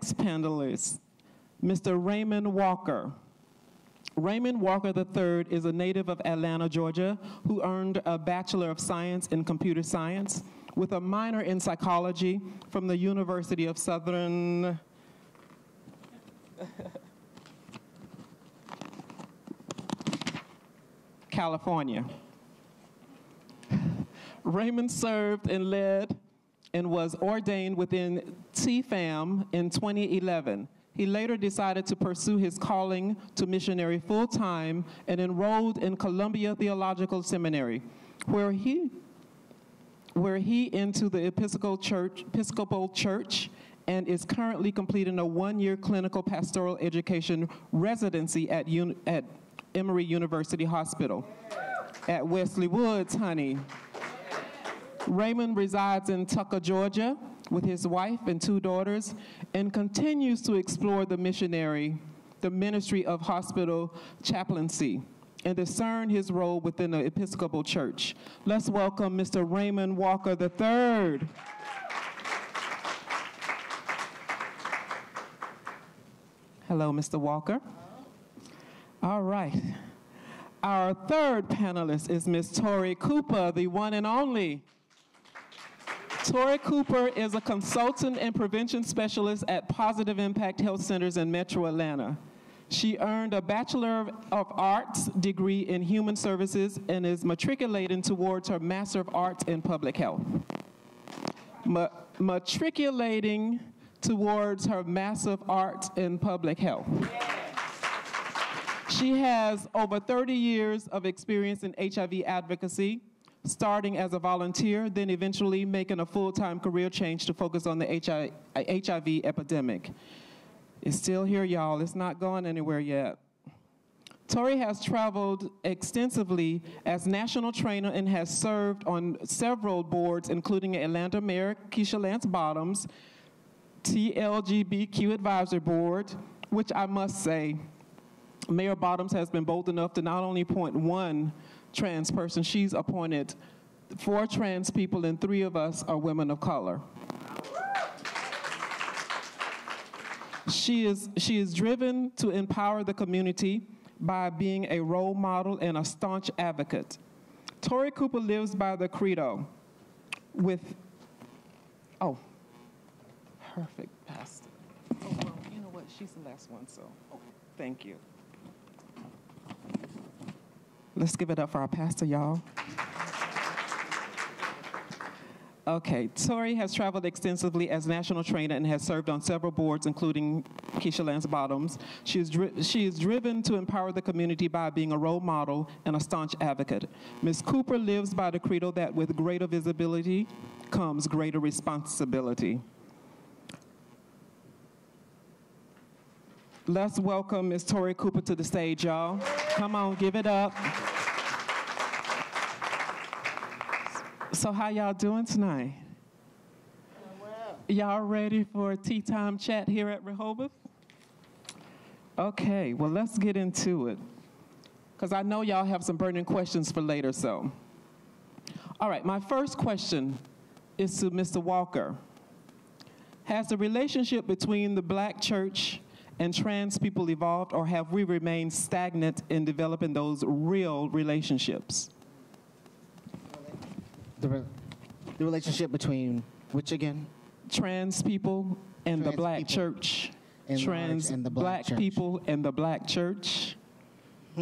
next panelist, Mr. Raymond Walker. Raymond Walker III is a native of Atlanta, Georgia, who earned a Bachelor of Science in Computer Science with a minor in psychology from the University of Southern California. Raymond served and led and was ordained within TFAM in 2011. He later decided to pursue his calling to missionary full-time and enrolled in Columbia Theological Seminary, where he into the Episcopal Church and is currently completing a one-year clinical pastoral education residency at Emory University Hospital at Wesley Woods, honey. Raymond resides in Tucker, Georgia, with his wife and 2 daughters, and continues to explore the ministry of hospital chaplaincy, and discern his role within the Episcopal Church. Let's welcome Mr. Raymond Walker III. Hello, Mr. Walker. All right. Our third panelist is Ms. Tori Cooper, the one and only. Tori Cooper is a consultant and prevention specialist at Positive Impact Health Centers in Metro Atlanta. She earned a Bachelor of Arts degree in Human Services and is matriculating towards her Master of Arts in Public Health. Matriculating towards her Master of Arts in Public Health. She has over 30 years of experience in HIV advocacy, starting as a volunteer, then eventually making a full-time career change to focus on the HIV epidemic. It's still here, y'all. It's not going anywhere yet. Tori has traveled extensively as national trainer and has served on several boards, including Atlanta Mayor Keisha Lance Bottoms, TLGBQ Advisory Board, which I must say, Mayor Bottoms has been bold enough to not only appoint one trans person, she's appointed 4 trans people, and 3 of us are women of color. She is driven to empower the community by being a role model and a staunch advocate. Tori Cooper lives by the credo perfect, Pastor. Oh, well, you know what? She's the last one, so thank you. Let's give it up for our pastor, y'all. Okay, Tori has traveled extensively as national trainer and has served on several boards, including Keisha Lance Bottoms. She is driven to empower the community by being a role model and a staunch advocate. Ms. Cooper lives by the credo that with greater visibility comes greater responsibility. Let's welcome Ms. Tori Cooper to the stage, y'all. Come on, give it up. So how y'all doing tonight? Well. Y'all ready for a tea time chat here at Rehoboth? Okay, well, let's get into it, because I know y'all have some burning questions for later, so. All right, my first question is to Mr. Walker. Has the relationship between the Black church and trans people evolved, or have we remained stagnant in developing those real relationships? The relationship between which again? Trans people and the Black church. Trans and the Black people and the Black church. I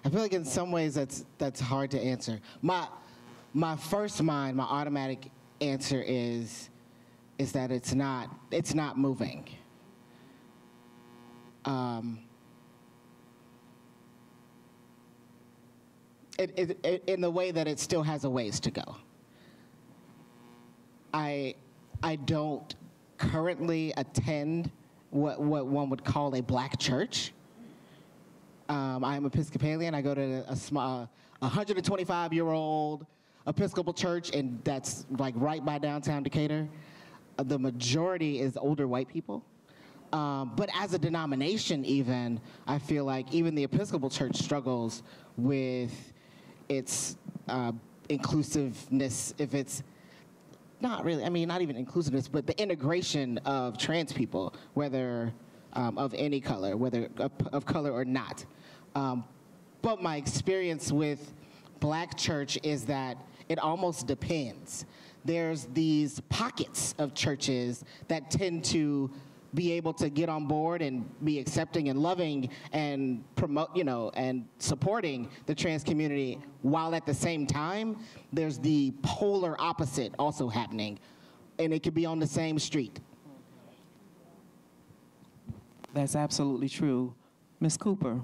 feel like in some ways that's hard to answer. My first mind, my automatic answer is that it's not moving. In the way that it still has a ways to go. I don't currently attend what one would call a Black church. I am Episcopalian. I go to a small 125-year-old Episcopal church, and that's like right by downtown Decatur. The majority is older white people. But as a denomination even, I feel like even the Episcopal church struggles with its inclusiveness, if it's not really, I mean, not even inclusiveness, but the integration of trans people, whether of any color, whether of color or not. But my experience with Black church is that it almost depends. There's these pockets of churches that tend to be able to get on board and be accepting and loving and promote, and supporting the trans community, while at the same time, there's the polar opposite also happening, and it could be on the same street. That's absolutely true. Ms. Cooper.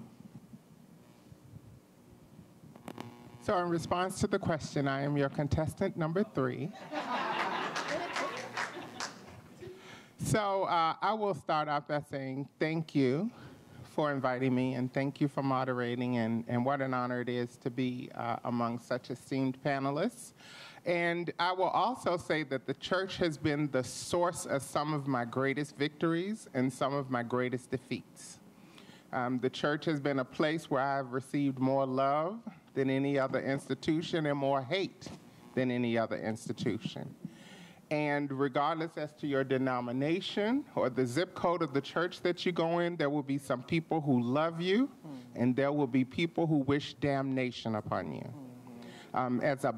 So in response to the question, I am your contestant number 3. So I will start off by saying thank you for inviting me, and thank you for moderating, and what an honor it is to be among such esteemed panelists. And I will also say that the church has been the source of some of my greatest victories and some of my greatest defeats. The church has been a place where I've received more love than any other institution and more hate than any other institution. And regardless as to your denomination or the zip code of the church that you go in, there will be some people who love you, and there will be people who wish damnation upon you. As a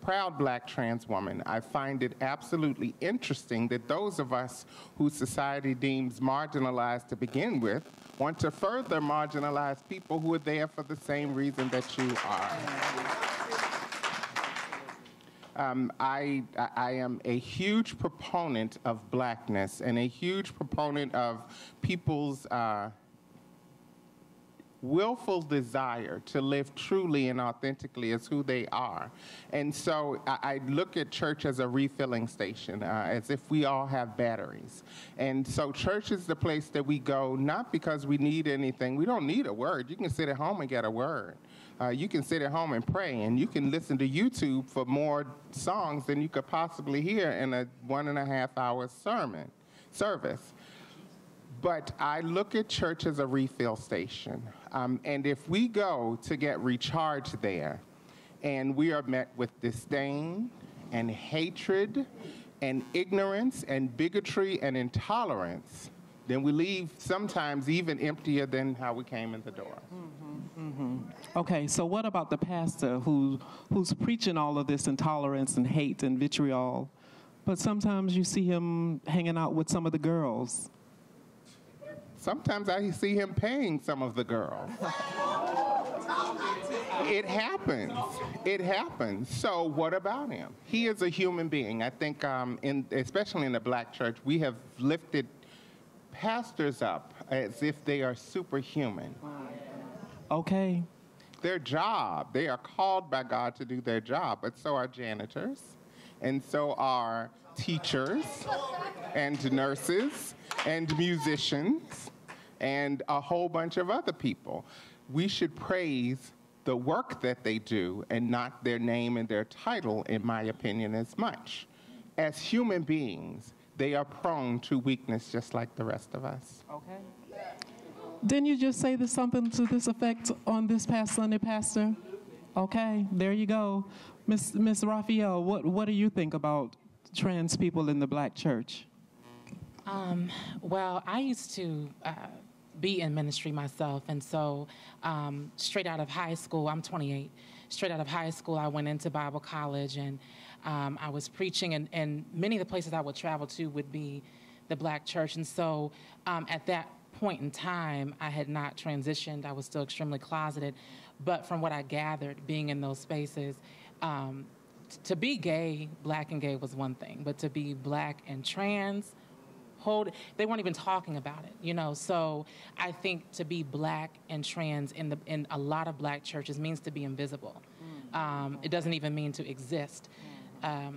proud black trans woman, I find it absolutely interesting that those of us who society deems marginalized to begin with want to further marginalize people who are there for the same reason that you are. I am a huge proponent of blackness and a huge proponent of people's willful desire to live truly and authentically as who they are. And so I look at church as a refilling station, as if we all have batteries. And so church is the place that we go, not because we need anything. We don't need a word. You can sit at home and get a word. You can sit at home and pray, and you can listen to YouTube for more songs than you could possibly hear in a 1.5-hour service. But I look at church as a refill station. And if we go to get recharged there, and we are met with disdain and hatred and ignorance and bigotry and intolerance, then we leave sometimes even emptier than how we came in the door. Okay, so what about the pastor who's preaching all of this intolerance and hate and vitriol, but sometimes you see him hanging out with some of the girls? Sometimes I see him paying some of the girls. It happens. It happens. So what about him? He is a human being. I think, especially in the black church, we have lifted pastors up as if they are superhuman. Okay. Their job, they are called by God to do their job, but so are janitors, and so are teachers, and nurses, and musicians, and a whole bunch of other people. We should praise the work that they do and not their name and their title, in my opinion, as much. As human beings, they are prone to weakness just like the rest of us. Okay. Didn't you just say something to this effect on this past Sunday, Pastor? Okay, there you go. Miss Raphael, what do you think about trans people in the black church? Well, I used to be in ministry myself, and so straight out of high school, I'm 28, straight out of high school, I went into Bible college, and I was preaching, and many of the places I would travel to would be the black church, and so at that point in time, I had not transitioned. I was still extremely closeted, but from what I gathered, being in those spaces, to be gay, black and gay was one thing, but to be black and trans, they weren't even talking about it, So I think to be black and trans in a lot of black churches means to be invisible. It doesn't even mean to exist. I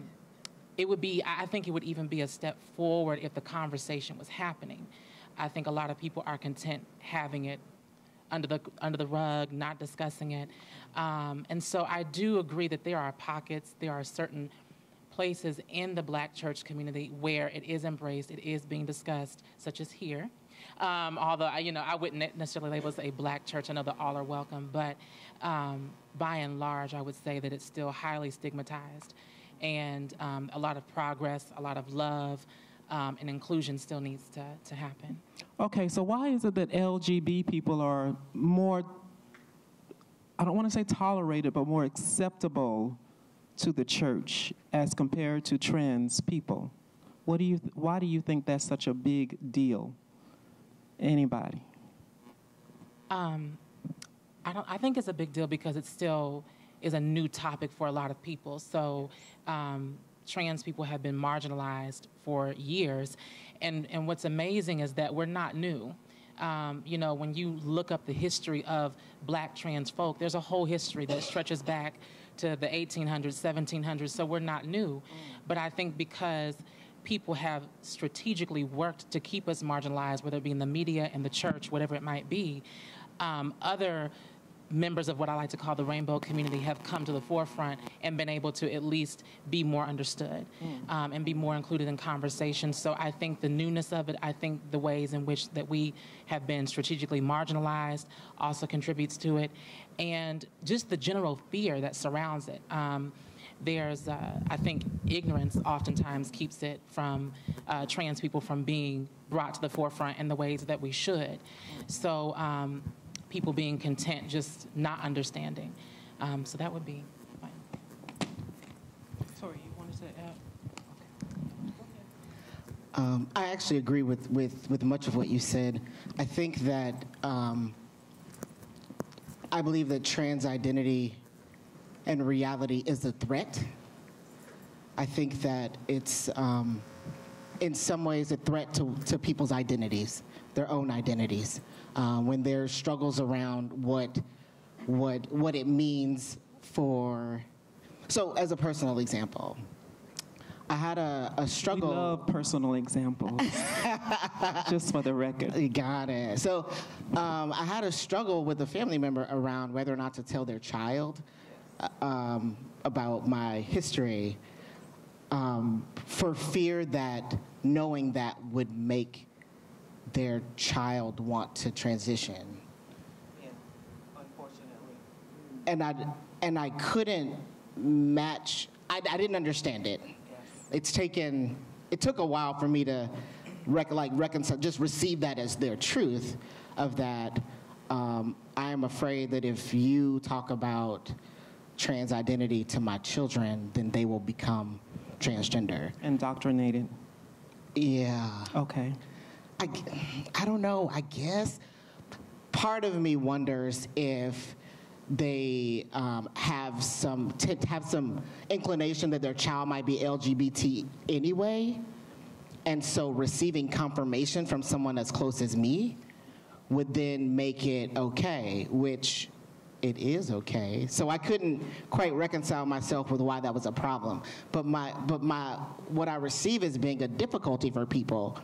think it would even be a step forward if the conversation was happening. I think a lot of people are content having it under the rug, not discussing it. And so I do agree that there are pockets, there are certain places in the black church community where it is embraced, it is being discussed, such as here. Although, I wouldn't necessarily label it a black church. I know that all are welcome, but by and large, I would say that it's still highly stigmatized. And a lot of progress, a lot of love, and inclusion still needs to happen. Okay, so why is it that LGB people are more, I don't want to say tolerated, but more acceptable to the church as compared to trans people? Why do you think that's such a big deal? Anybody? I think it's a big deal because it still is a new topic for a lot of people. So trans people have been marginalized for years. And what's amazing is that we're not new. When you look up the history of black trans folk, there's a whole history that stretches back to the 1800s, 1700s, so we're not new. But I think because people have strategically worked to keep us marginalized, whether it be in the media, in the church, whatever it might be, other members of what I like to call the rainbow community have come to the forefront and been able to at least be more understood and be more included in conversations. So I think the newness of it, I think the ways in which that we have been strategically marginalized also contributes to it, and just the general fear that surrounds it. There's, I think, ignorance oftentimes keeps it from trans people from being brought to the forefront in the ways that we should. So people being content, just not understanding. So that would be fine. Sorry, you wanted to add? Okay. I actually agree with much of what you said. I think that I believe that trans identity and reality is a threat. I think that it's in some ways a threat to people's identities, their own identities. When there's struggles around what it means for, so as a personal example, I had a struggle. We love personal examples, just for the record. You got it. So I had a struggle with a family member around whether or not to tell their child about my history for fear that knowing that would make their child want to transition. Yeah, unfortunately. And I couldn't match, I didn't understand it. Yes. It took a while for me to reconcile, just receive that as their truth of that. I am afraid that if you talk about trans identity to my children, then they will become transgender. Indoctrinated. Yeah. Okay. I don't know. I guess part of me wonders if they have some inclination that their child might be LGBT anyway, and so receiving confirmation from someone as close as me would then make it okay, which it is okay. So I couldn't quite reconcile myself with why that was a problem. But what I receive as being a difficulty for people.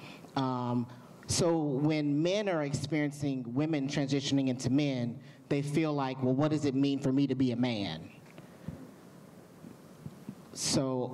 So when men are experiencing women transitioning into men, they feel like, well, what does it mean for me to be a man? So